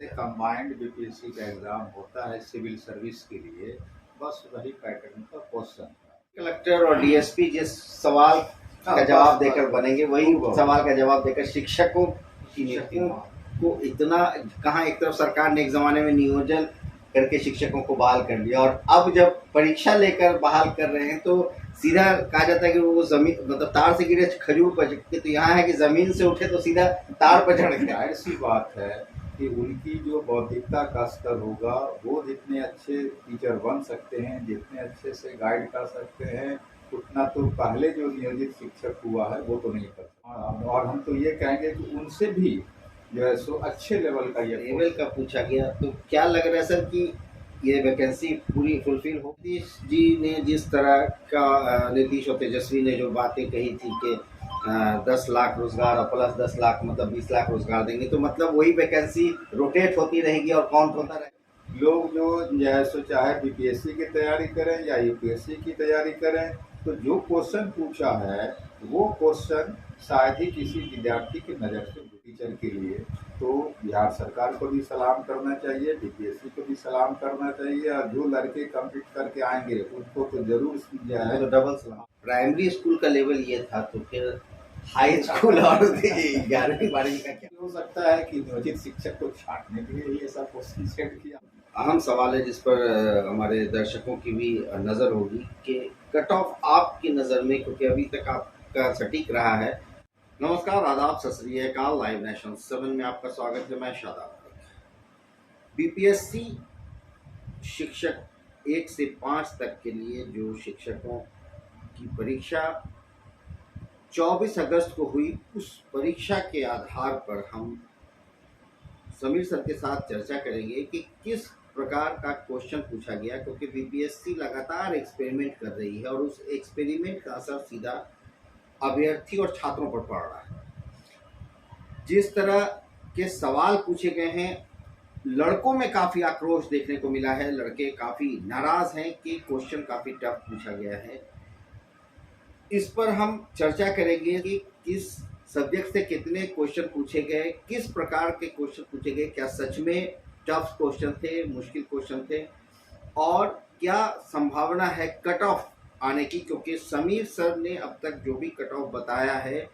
Combined BPSC का exam होता है सिविल सर्विस के लिए, बस वही पैटर्न का क्वेश्चन था। कलेक्टर और डीएसपी जिस सवाल का जवाब देकर बनेंगे वही सवाल का जवाब देकर शिक्षकों की नियुक्तियों को इतना कहाँ एक तरफ सरकार ने एक जमाने में नियोजन करके शिक्षकों को बहाल कर दिया और अब जब परीक्षा लेकर बहाल कर रहे हैं तो सीधा कहा जाता है कि वो जमीन मतलब तार से गिरे खजूर पर चिपके, तो यहाँ है कि जमीन से उठे तो सीधा तार पर चढ़ गया। जाहिर सी बात है कि उनकी जो बौद्धिकता का स्तर होगा वो जितने अच्छे टीचर बन सकते हैं, जितने अच्छे से गाइड कर सकते हैं, उतना तो पहले जो नियोजित शिक्षक हुआ है वो तो नहीं कर सकता। और हम तो ये कहेंगे कि उनसे भी जो है सो अच्छे लेवल का ये लेवल का पूछा गया। तो क्या लग रहा है सर कि ये वैकेंसी पूरी फुलफिल हो? नीतीश जी ने जिस तरह का नीतीश और तेजस्वी ने जो बातें कही थी कि 10 लाख रोजगार और प्लस 10 लाख मतलब 20 लाख रोजगार देंगे, तो मतलब वही वैकेंसी रोटेट होती रहेगी और काउंट होता रहेगा। लोग जो है सो चाहे बीपीएससी की तैयारी करें या यूपीएससी की तैयारी करें, तो जो क्वेश्चन पूछा है वो क्वेश्चन शायद ही किसी विद्यार्थी की नज़र से टीचर के लिए तो बिहार सरकार को भी सलाम करना चाहिए, बीपीएससी को भी सलाम करना चाहिए, और जो लड़के कम्पीट करके आएंगे उनको तो जरूर जो है डबल सलाम। प्राइमरी स्कूल का लेवल ये था, तो फिर हाई स्कूल और 11वीं 12वीं का क्या हो सकता है कि नियोजित शिक्षक को छांटने के लिए ये सब क्वेश्चन सेट किया। अहम सवाल है जिस पर हमारे दर्शकों की भी नज़र होगी कि कट ऑफ आपकी नज़र में, क्योंकि अभी तक आपका सटीक रहा है। नमस्कार, आदाब, सत श्री अकाल। लाइव नेशन 7 में आपका स्वागत है। मैं शादाब। बीपीएससी शिक्षक 1 से 5 तक के लिए जो शिक्षकों की परीक्षा 24 अगस्त को हुई, उस परीक्षा के आधार पर हम समीर सर के साथ चर्चा करेंगे कि किस प्रकार का क्वेश्चन पूछा गया, क्योंकि बीपीएससी लगातार एक्सपेरिमेंट कर रही है और उस एक्सपेरिमेंट का असर सीधा अभ्यर्थी और छात्रों पर पड़ रहा है। जिस तरह के सवाल पूछे गए हैं, लड़कों में काफ़ी आक्रोश देखने को मिला है। लड़के काफ़ी नाराज़ हैं कि क्वेश्चन काफ़ी टफ पूछा गया है। इस पर हम चर्चा करेंगे कि किस सब्जेक्ट से कितने क्वेश्चन पूछे गए, किस प्रकार के क्वेश्चन पूछे गए, क्या सच में टफ क्वेश्चन थे, मुश्किल क्वेश्चन थे, और क्या संभावना है कट ऑफ आने की, क्योंकि समीर सर ने अब तक जो भी कट ऑफ बताया है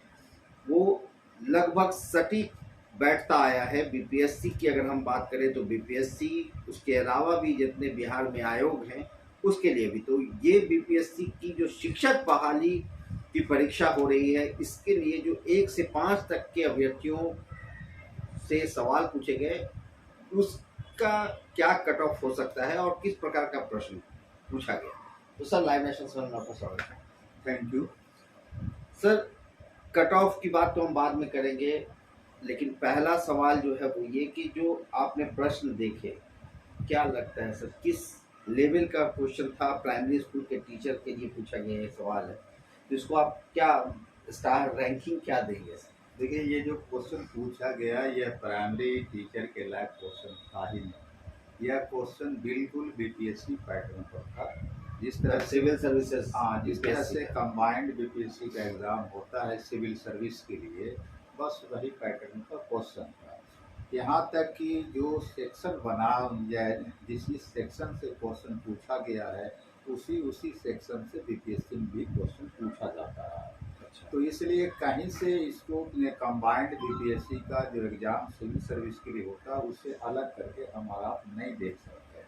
वो लगभग सटीक बैठता आया है। बीपीएससी की अगर हम बात करें तो बीपीएससी, उसके अलावा भी जितने बिहार में आयोग हैं उसके लिए भी, तो ये बीपीएससी की जो शिक्षक बहाली की परीक्षा हो रही है, इसके लिए जो 1 से 5 तक के अभ्यर्थियों से सवाल पूछे गए, उसका क्या कट ऑफ हो सकता है और किस प्रकार का प्रश्न पूछा गया। तो सर, लाइव नेशन 7 में आपका स्वागत है। Thank you sir, cut off की बात तो हम बाद में करेंगे, लेकिन पहला सवाल जो है वो ये कि जो आपने प्रश्न देखे, क्या लगता है सर किस लेवल का क्वेश्चन था? प्राइमरी स्कूल के टीचर के लिए पूछा गया ये सवाल है, तो इसको आप क्या स्टार रैंकिंग क्या देंगे सर? देखिए, ये जो क्वेश्चन पूछा गया यह प्राइमरी टीचर के लायक क्वेश्चन था ही नहीं। यह क्वेश्चन बिल्कुल बीपीएससी पैटर्न पर था। जिस तरह सिविल सर्विसेज, जिस तरह से कंबाइंड बीपीएससी का एग्ज़ाम होता है सिविल सर्विस के लिए, बस वही पैटर्न का क्वेश्चन था। यहाँ तक कि जो सेक्शन बना जाए, जिस सेक्शन से क्वेश्चन पूछा गया है उसी सेक्शन से बीपीएससी में भी क्वेश्चन पूछा जाता है। तो इसलिए कहीं से इसको कंबाइंड बीपीएससी का जो एग्ज़ाम सिविल सर्विस के लिए होता है उससे अलग करके हमारा नहीं देख सकते।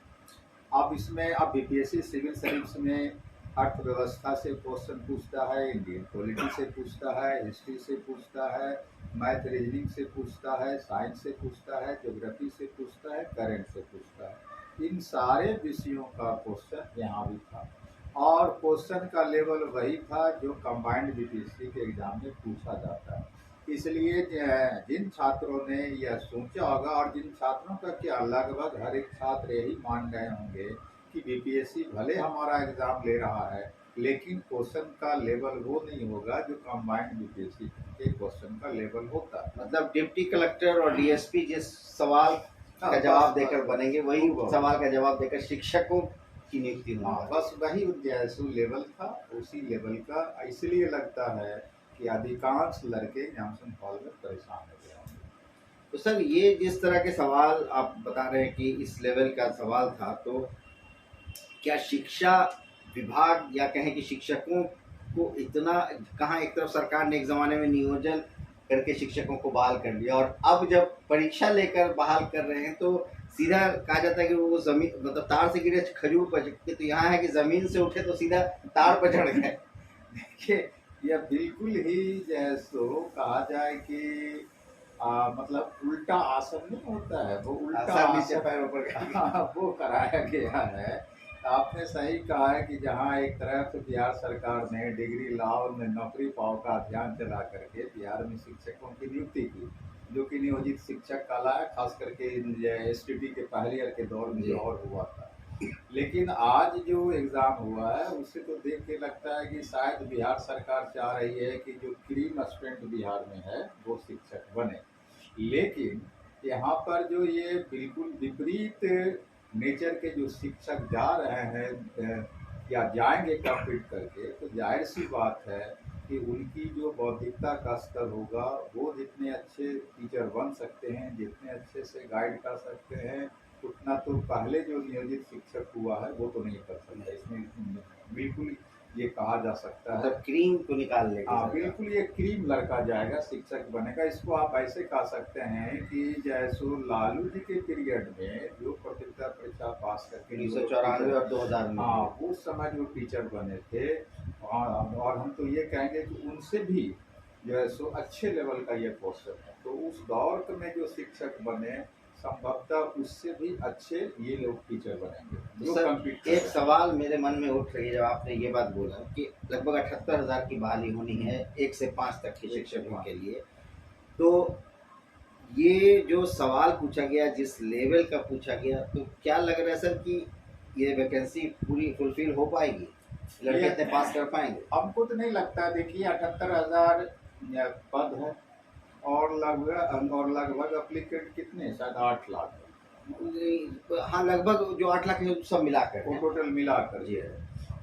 अब इसमें बीपीएससी सिविल सर्विस में अर्थव्यवस्था से क्वेश्चन पूछता है, इंडियन पॉलिटी से पूछता है, हिस्ट्री से पूछता है, मैथ रीजनिंग से पूछता है, साइंस से पूछता है, ज्योग्राफी से पूछता है, करंट से पूछता है। इन सारे विषयों का क्वेश्चन यहाँ भी था और क्वेश्चन का लेवल वही था जो कंबाइंड बीपीएससी के एग्ज़ाम में पूछा जाता है। इसलिए जिन छात्रों ने यह सोचा होगा, और जिन छात्रों का क्या लगभग हर एक छात्र यही मान गए होंगे कि बीपीएससी भले हमारा एग्ज़ाम ले रहा है लेकिन क्वेश्चन का लेवल वो नहीं होगा जो कंबाइंड बीपीएससी के क्वेश्चन का लेवल होता है। मतलब डिप्टी कलेक्टर और डीएसपी जिस सवाल का जवाब देकर बनेंगे वही सवाल का जवाब देकर शिक्षकों की नियुक्ति होगी। बस वही जैसू लेवल था, उसी लेवल का। इसलिए लगता है कि अधिकांश लड़के जॉनसन हॉल में परेशान हो गए होंगे। तो सर ये जिस तरह के सवाल आप बता रहे हैं कि इस लेवल का सवाल था, तो क्या शिक्षा विभाग या कहें कि शिक्षकों को इतना, कहाँ एक तरफ सरकार ने एक ज़माने में नियोजन करके शिक्षकों को बहाल कर दिया, और अब जब परीक्षा लेकर बहाल कर रहे हैं तो सीधा कहा जाता है कि वो ज़मीन, मतलब तार से गिरे खजूर पर चिपके, तो यहाँ है कि ज़मीन से उठे तो सीधा तार पर चढ़ गए। देखिए, यह बिल्कुल ही जैसो कहा जाए कि मतलब उल्टा आसन नहीं होता है, वो उल्टा आसान नीचे आसन पैर ऊपर कर। हाँ, वो कराया गया है। आपने सही कहा है कि जहाँ एक तरफ बिहार सरकार ने डिग्री लाओ में नौकरी पाओ का अभियान चला करके बिहार में शिक्षकों की नियुक्ति की, जो कि नियोजित शिक्षक कहलाया, खास करके एसटीटी के पहले ईयर के दौर में जी। जो और हुआ था। लेकिन आज जो एग्ज़ाम हुआ है उससे तो देख के लगता है कि शायद बिहार सरकार चाह रही है कि जो क्रीम स्टूडेंट बिहार में है वो शिक्षक बने। लेकिन यहाँ पर जो ये बिल्कुल विपरीत नेचर के जो शिक्षक जा रहे हैं या जाएंगे कम्पीट करके, तो जाहिर सी बात है कि उनकी जो बौद्धिकता का स्तर होगा, वो जितने अच्छे टीचर बन सकते हैं, जितने अच्छे से गाइड कर सकते हैं, उतना तो पहले जो नियोजित शिक्षक हुआ है वो तो नहीं कर सकता। इसमें बिल्कुल ये कहा जा सकता है। मतलब क्रीम को निकाल लेगी हाँ, सरकार। बिल्कुल ये क्रीम लड़का जाएगा, शिक्षक बनेगा। इसको आप ऐसे कह सकते हैं कि जैसो लालू जी के पीरियड में जो प्रतियोगिता परीक्षा पास करके 1994 और 2000 में। हाँ, उस समय जो टीचर बने थे, और हम तो ये कहेंगे कि उनसे भी जो है सो अच्छे लेवल का ये क्वेश्चन है, तो उस दौर में जो शिक्षक बने संभवतः उससे भी अच्छे ये लोग टीचर बनेंगे तो जो सर कम्पीट कर एक रहे हैं। सवाल मेरे मन में उठ रही है जब आपने ये बात बोला कि लगभग 78,000 की बहाली होनी है 1 से 5 तक के शिक्षकों के लिए, तो ये जो सवाल पूछा गया, जिस लेवल का पूछा गया, तो क्या लग रहा है सर कि ये वैकेंसी पूरी फुलफिल हो पाएगी, लड़के इतने पास कर पाएंगे? हमको तो नहीं लगता। देखिए, 78,000 पद है और लगभग अप्लीकेंट कितने, शायद 8 लाख है। हाँ, लगभग जो 8 लाख है सब मिलाकर वो है। टोटल मिलाकर जी। है।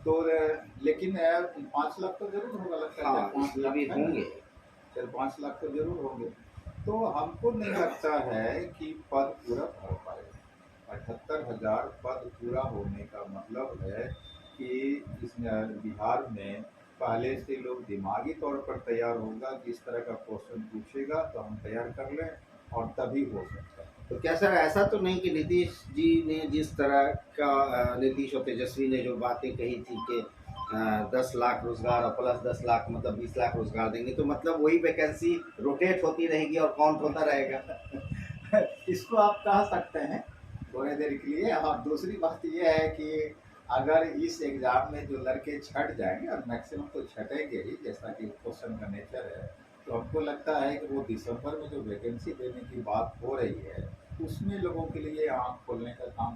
तो लेकिन 5 लाख तो जरूर होगा, लगता है हाँ, 5 इसमें लाख भी है ना? होंगे। चल 5 लाख तो जरूर होंगे। तो हमको नहीं लगता है कि पद पूरा भर पाएगा। 78,000 पद पूरा होने का मतलब है कि इस बिहार में पहले से लोग दिमागी तौर पर तैयार होगा कि इस तरह का क्वेश्चन पूछेगा तो हम तैयार कर लें, और तभी हो सकता है। तो क्या सर ऐसा तो नहीं कि नीतीश जी ने जिस तरह का नीतीश और तेजस्वी ने जो बातें कही थी कि 10 लाख रोजगार और प्लस 10 लाख मतलब 20 लाख रोजगार देंगे, तो मतलब वही वैकेंसी रोटेट होती रहेगी और काउंट होता रहेगा? इसको आप कह सकते हैं थोड़ी देर के लिए। और दूसरी बात यह है कि अगर इस एग्ज़ाम में जो लड़के छट जाएंगे, और मैक्सिमम तो छटेंगे ही जैसा कि क्वेश्चन का नेचर है, तो हमको लगता है कि वो दिसंबर में जो वैकेंसी देने की बात हो रही है उसमें लोगों के लिए आँख खोलने का काम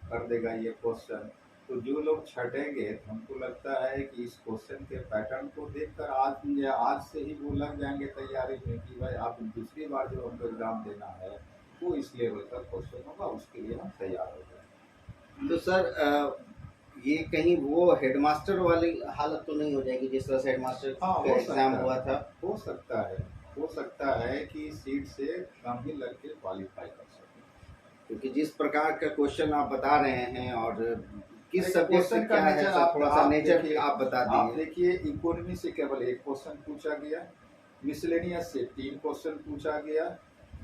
कर देगा ये क्वेश्चन। तो जो लोग छटेंगे, तो हमको लगता है कि इस क्वेश्चन के पैटर्न को देखकर आज से ही वो लग जाएंगे तैयारी में कि भाई आप दूसरी बार जो हमको एग्ज़ाम देना है वो इस लेवल का क्वेश्चन होगा, उसके लिए हम तैयार हो जाए। तो सर ये कहीं वो हेडमास्टर वाली हालत तो नहीं हो जाएगी जिस तरह से हेडमास्टर हाँ, का एग्जाम हुआ था? हो सकता है, हो सकता है कि सीट से कम ही लड़के क्वालिफाई कर सकें, क्योंकि जिस प्रकार का क्वेश्चन आप बता रहे हैं और किस सब्जेक्ट से क्वेश्चन का क्या है नेचर सर, थोड़ा सा नेचर देखिए। आप बता आप दीजिए। देखिए, इकोनॉमी से केवल एक क्वेश्चन पूछा गया, मिसलेनियस से 3 क्वेश्चन पूछा गया,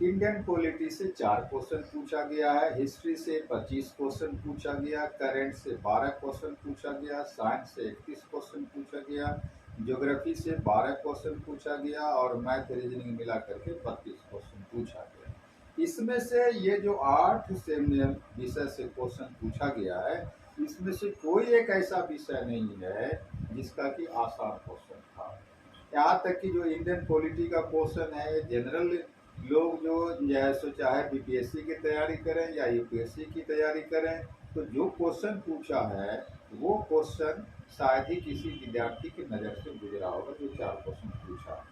इंडियन पॉलिटी से 4 क्वेश्चन पूछा गया है, हिस्ट्री से 25 क्वेश्चन पूछा गया, करंट से 12 क्वेश्चन पूछा गया, साइंस से 31 क्वेश्चन पूछा गया, ज्योग्राफी से 12 क्वेश्चन पूछा गया, और मैथ रीजनिंग मिला करके 32 क्वेश्चन पूछा गया। इसमें से ये जो 8 से विषय से क्वेश्चन पूछा गया है, इसमें से कोई एक ऐसा विषय नहीं है जिसका कि आसान क्वेश्चन था। यहाँ तक कि जो इंडियन पॉलिटी का क्वेश्चन है, जनरल लोग जो है सो चाहे बीपीएससी की तैयारी करें या यूपीएससी की तैयारी करें, तो जो क्वेश्चन पूछा है वो क्वेश्चन शायद ही किसी विद्यार्थी की नज़र से गुजरा होगा जो 4 क्वेश्चन पूछा।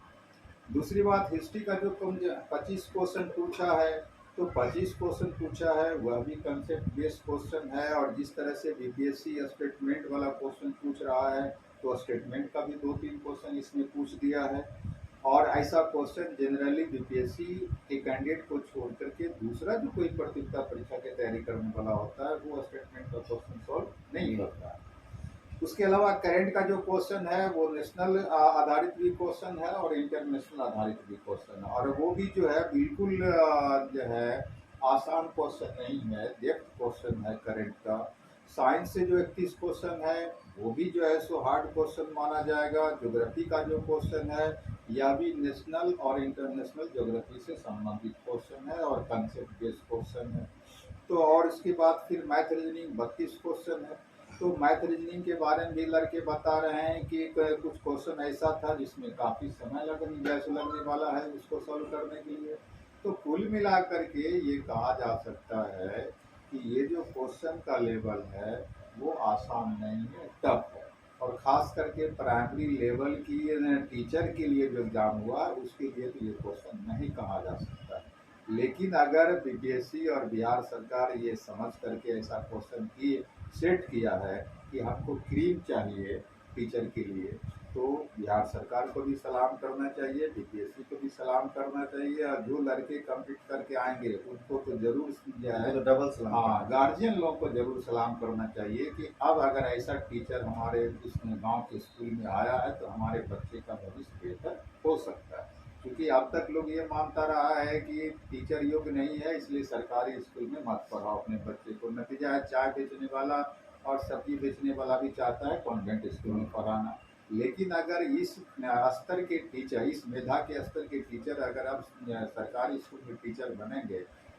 दूसरी बात, हिस्ट्री का जो तुम 25 क्वेश्चन पूछा है, तो 25 क्वेश्चन पूछा है वह भी कंसेप्ट बेस्ड क्वेश्चन है, और जिस तरह से बीपीएससी स्टेटमेंट वाला क्वेश्चन पूछ रहा है, तो स्टेटमेंट का भी 2-3 क्वेश्चन इसमें पूछ दिया है। और ऐसा क्वेश्चन जनरली बीपीएससी के कैंडिडेट को छोड़ करके दूसरा जो कोई प्रतियोगिता परीक्षा की तैयारी करने वाला होता है वो स्टेटमेंट का क्वेश्चन सॉल्व नहीं करता है। उसके अलावा करंट का जो क्वेश्चन है वो नेशनल आधारित भी क्वेश्चन है और इंटरनेशनल आधारित भी क्वेश्चन है, और वो भी जो है बिल्कुल जो है आसान क्वेश्चन नहीं है, डेप्थ क्वेश्चन है करंट का। साइंस से जो 31 क्वेश्चन है वो भी जो है सो हार्ड क्वेश्चन माना जाएगा। ज्योग्राफी का जो क्वेश्चन है यह भी नेशनल और इंटरनेशनल ज्योग्राफी से संबंधित क्वेश्चन है और कंसेप्ट बेस्ड क्वेश्चन है। तो और इसके बाद फिर मैथ रीजनिंग 32 क्वेश्चन है। तो मैथ रीजनिंग के बारे में भी लड़के बता रहे हैं कि कुछ क्वेश्चन ऐसा था जिसमें काफ़ी समय लगने वाला है उसको सॉल्व करने के लिए। तो कुल मिलाकर के ये कहा जा सकता है कि ये जो क्वेश्चन का लेवल है वो आसान नहीं है, टफ है। और ख़ास करके प्राइमरी लेवल की टीचर के लिए जो एग्ज़ाम हुआ उसके लिए तो ये क्वेश्चन नहीं कहा जा सकता है। लेकिन अगर बीपीएससी और बिहार सरकार ये समझ करके ऐसा क्वेश्चन की सेट किया है कि हमको क्रीम चाहिए टीचर के लिए, तो बिहार सरकार को भी सलाम करना चाहिए, बीपीएससी को भी सलाम करना चाहिए। और जो लड़के कम्पीट करके आएंगे उनको तो जरूर जो है तो डबल सलाम। हाँ, गार्जियन लोग को जरूर सलाम करना चाहिए कि अब अगर ऐसा टीचर हमारे इस गांव के स्कूल में आया है तो हमारे बच्चे का भविष्य बेहतर हो सकता है। क्योंकि अब तक लोग ये मानता रहा है कि टीचर योग्य नहीं है इसलिए सरकारी स्कूल में मत पढ़ाओ अपने बच्चे को। नतीजा है चाय बेचने वाला और सब्जी बेचने वाला भी चाहता है कॉन्वेंट स्कूल में पढ़ाना। लेकिन अगर इस स्तर के टीचर, इस मेधा के स्तर के टीचर अगर अब सरकारी स्कूल में टीचर बनेंगे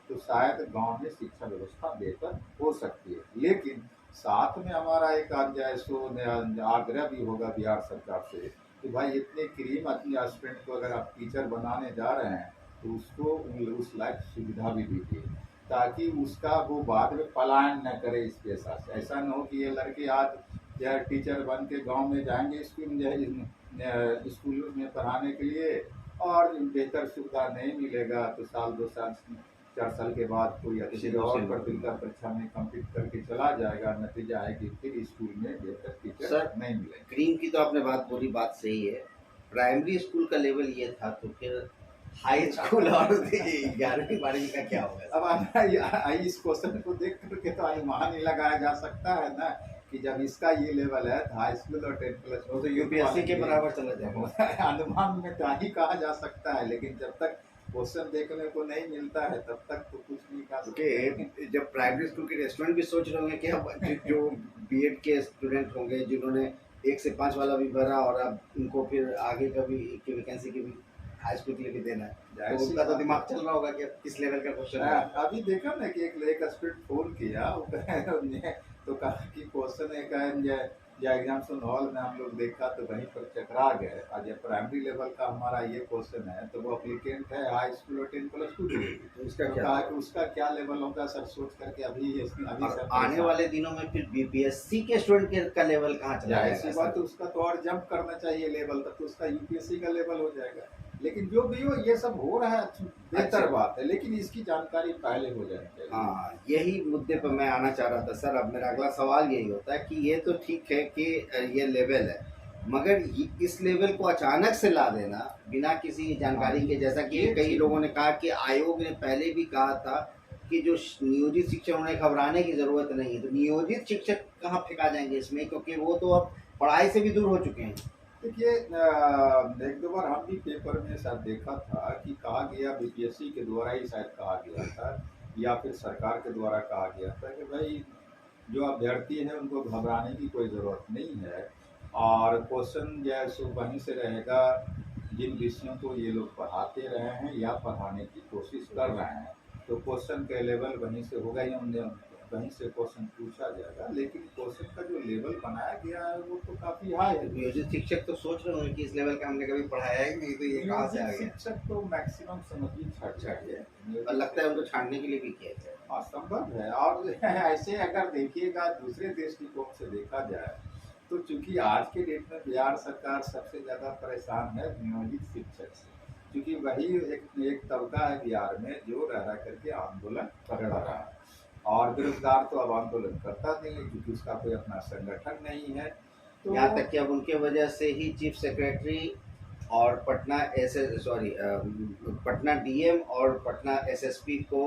तो शायद गांव में शिक्षा व्यवस्था बेहतर हो सकती है। लेकिन साथ में हमारा एक आग्रह भी होगा बिहार सरकार से कि भाई इतने क्रीम अपने स्टूडेंट को अगर आप टीचर बनाने जा रहे हैं तो उसको उस लायक सुविधा भी दीजिए ताकि उसका वो बाद में पलायन न करे इस पेशा से। ऐसा न हो कि ये लड़के आज जो है टीचर बन के गाँव में जाएंगे स्कूल में स्कूल में पढ़ाने के लिए और बेहतर सुविधा नहीं मिलेगा तो साल 2 साल 4 साल के बाद कोई अच्छी और प्रतियोगिता परीक्षा में कम्पीट करके चला जाएगा। नतीजा है कि फिर स्कूल में बेहतर टीचर नहीं मिलेगा। क्रीम की तो आपने बात बोली, बात सही है। प्राइमरी स्कूल का लेवल ये था तो फिर हाई स्कूल और 11वीं 12वीं का क्या होगा? अब इस क्वेश्चन को देख करके तो अनुमान ही लगाया जा सकता है ना कि जब इसका ये लेवल है तो हाई स्कूल और 10+ तो यूपीएससी के बराबर चला जाएगा। अनुमान में तो ही कहा जा सकता है, लेकिन जब तक क्वेश्चन देखने को नहीं मिलता है तब तक तो कुछ नहीं कहा सकते। जब प्राइमरी स्कूल के रेस्टोरेंट भी सोच रहे होंगे कि अब जो बीएड के स्टूडेंट होंगे जिन्होंने 1 से 5 वाला भी भरा और अब उनको फिर आगे का भी की वैकेंसी की भी हाई स्कूल के लिए भी देना है, तो उनका तो दिमाग चल रहा होगा कि किस लेवल का क्वेश्चन है। अभी देखा ना कि एक स्टूडेंट फोन किया तो कहा कि क्वेश्चन एक या एग्जामिनेशन हॉल में हम लोग देखा तो वहीं पर चकरा गए। और जब प्राइमरी लेवल का हमारा ये क्वेश्चन है तो वो अप्लीकेंट है हाई स्कूल और 10+2 तो उसका क्या लेवल होगा सर सोच करके अभी आने वाले दिनों में फिर बीपीएससी के स्टूडेंट का लेवल कहाँ चला जाएगा? ऐसी बात तो उसका तो और जंप करना चाहिए लेवल तक, तो उसका यूपीएससी का लेवल हो जाएगा। लेकिन जो भी हो ये सब हो रहा है बेहतर बात है, लेकिन इसकी जानकारी पहले हो जानी चाहिए। हाँ, यही मुद्दे पर मैं आना चाह रहा था सर। अब मेरा अगला सवाल यही होता है कि ये तो ठीक है कि ये लेवल है, मगर इस लेवल को अचानक से ला देना बिना किसी जानकारी के, जैसा कि कई लोगों ने कहा कि आयोग ने पहले भी कहा था कि जो नियोजित शिक्षक उन्हें घबराने की जरूरत नहीं है, तो नियोजित शिक्षक कहाँ फेंका जाएंगे इसमें, क्योंकि वो तो अब पढ़ाई से भी दूर हो चुके हैं। देखिए एक दो बार हम भी पेपर में शायद देखा था कि कहा गया बीपीएससी के द्वारा ही शायद कहा गया था या फिर सरकार के द्वारा कहा गया था कि भाई जो अभ्यर्थी हैं उनको घबराने की कोई ज़रूरत नहीं है और क्वेश्चन जो है सो वहीं से रहेगा जिन विषयों को ये लोग पढ़ाते रहे हैं या पढ़ाने की कोशिश कर रहे हैं, तो क्वेश्चन का लेवल वहीं से होगा ही, हमने वहीं से क्वेश्चन पूछा जाएगा। लेकिन क्वेश्चन का जो लेवल बनाया गया है वो तो काफी हाई है। नियोजित शिक्षक तो सोच रहे होंगे कि इस लेवल का हमने कभी पढ़ाया ही नहीं, तो ये कहाँ से आ गया? शिक्षक तो मैक्सिमम समझिए छाट और लगता है उनको छांटने के लिए भी किया जाए। असंभव है। और ऐसे अगर देखिएगा दूसरे दृष्टिकोण से देखा जाए तो चूंकि आज के डेट में बिहार सरकार सबसे ज्यादा परेशान है नियोजित शिक्षक से, क्योंकि वही एक तबका है बिहार में जो रह करके आंदोलन कर रहा है और बेरोजगार तो अब आंदोलन करता नहीं है क्योंकि उसका कोई अपना संगठन नहीं है। तो यहाँ तक कि अब उनके वजह से ही चीफ सेक्रेटरी और पटना पटना डीएम और पटना एसएसपी को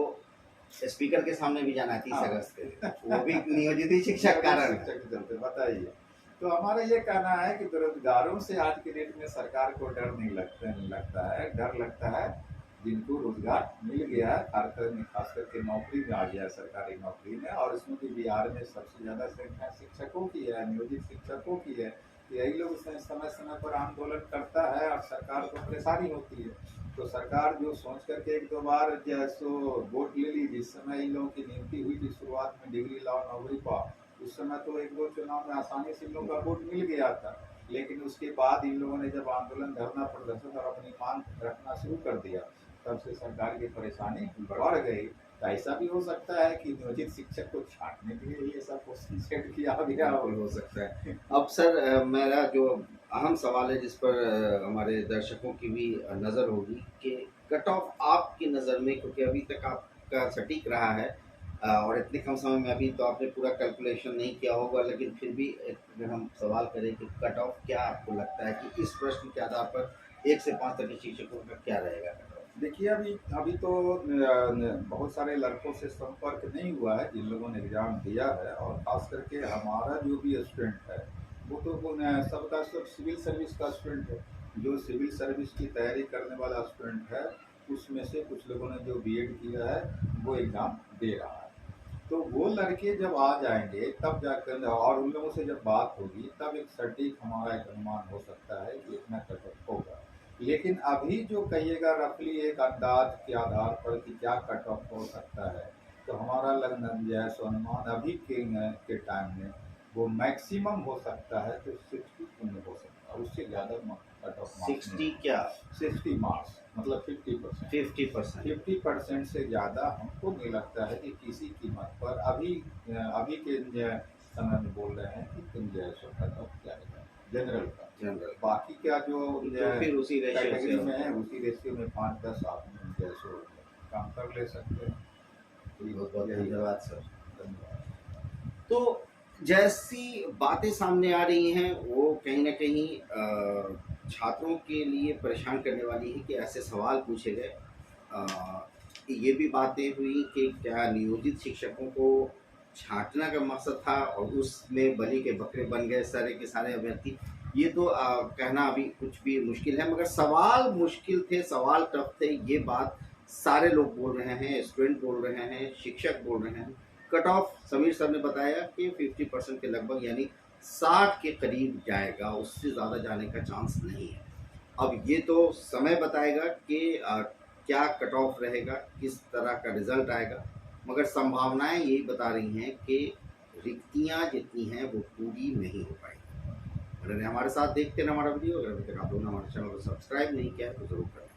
स्पीकर के सामने भी जाना है 30 हाँ। अगस्त के दिन। वो भी नियोजित ही शिक्षक कारण है। शिक्षक के चलते बताइए। तो हमारा ये कहना है कि बेरोजगारों से आज के डेट में सरकार को डर नहीं लगता है, डर लगता है जिनको रोजगार मिल गया है, खास करके नौकरी में आ गया है, सरकारी नौकरी में। और इसमें भी बिहार में सबसे ज्यादा संख्या शिक्षकों की है, नियोजित शिक्षकों की है। यही लोग समय समय पर आंदोलन करता है और सरकार को परेशानी होती है। तो सरकार जो सोच करके एक दो बार जैसो वोट ले ली, जिस समय इन लोगों की नियुक्ति हुई थी शुरुआत में डिग्री लाओ नौकरी पाओ, उस समय तो एक दो चुनाव में आसानी से इन लोगों का वोट मिल गया था। लेकिन उसके बाद इन लोगों ने जब आंदोलन, धरना, प्रदर्शन और अपनी मांग रखना शुरू कर दिया, तब से सरकार की परेशानी बढ़ गई। तो ऐसा भी हो सकता है कि नियोजित शिक्षक को छांटने के लिए ये सब कोशिश किया गया हो सकता है। अब सर मेरा जो अहम सवाल है जिस पर हमारे दर्शकों की भी नज़र होगी कि कट ऑफ आपकी नज़र में, क्योंकि अभी तक आपका सटीक रहा है और इतने कम समय में अभी तो आपने पूरा कैलकुलेशन नहीं किया होगा, लेकिन फिर भी अगर हम सवाल करें कि कट ऑफ क्या आपको लगता है कि इस प्रश्न के आधार पर 1 से 5 तक के शिक्षकों का क्या रहेगा कट ऑफ? देखिए, अभी तो बहुत सारे लड़कों से संपर्क नहीं हुआ है जिन लोगों ने एग्जाम दिया है। और खास करके हमारा जो भी स्टूडेंट है वो तो सबका सब सिविल सर्विस का स्टूडेंट है। जो सिविल सर्विस की तैयारी करने वाला स्टूडेंट है, उसमें से कुछ लोगों ने जो बीएड किया है वो एग्ज़ाम दे रहा है। तो वो लड़के जब आ जाएंगे तब जाकर, और उन लोगों से जब बात होगी, तब एक सटीक हमारा एक अनुमान हो सकता है कि इतना कट ऑफ होगा। लेकिन अभी जो कहिएगा रफली एक अंदाज के आधार पर कि क्या कट ऑफ हो सकता है, तो हमारा लगना जो है सो अनुमान अभी के टाइम में वो मैक्सिमम हो सकता है तो 60 में हो सकता है, उससे ज़्यादा कट ऑफ 60 क्या? 60 मार्क्स मतलब 50%। 50% से ज़्यादा हमको नहीं लगता है कि किसी कीमत पर अभी के समय में बोल रहे हैं कि तुम जो है सो कट ऑफ जाएगा जनरल का। बाकी क्या जो फिर उसी कैटेगरी में है, उसी रेशियो में 5-10 आप जो है सो काम कर ले सकते हैं। बहुत बहुत धन्यवाद सर। धन्यवाद। तो जैसी बातें सामने आ रही हैं वो कहीं ना कहीं छात्रों के लिए परेशान करने वाली है कि ऐसे सवाल पूछे गए। ये भी बातें हुई कि क्या नियोजित शिक्षकों को छांटना का मकसद था और उसमें बलि के बकरे बन गए सारे के सारे अभ्यर्थी। ये तो कहना अभी कुछ भी मुश्किल है, मगर सवाल मुश्किल थे, सवाल टफ थे, ये बात सारे लोग बोल रहे हैं, स्टूडेंट बोल रहे हैं, शिक्षक बोल रहे हैं। कट ऑफ समीर सर ने बताया कि 50% के लगभग यानी 60 के करीब जाएगा, उससे ज़्यादा जाने का चांस नहीं है। अब ये तो समय बताएगा कि क्या कट ऑफ रहेगा, किस तरह का रिजल्ट आएगा, मगर संभावनाएं यही बता रही हैं कि रिक्तियां जितनी हैं वो पूरी नहीं हो पाएगी। अगर हमारे साथ देखते हैं हमारा वीडियो, अगर अभी तक आप लोगों ने हमारे चैनल को सब्सक्राइब नहीं किया है तो जरूर करें।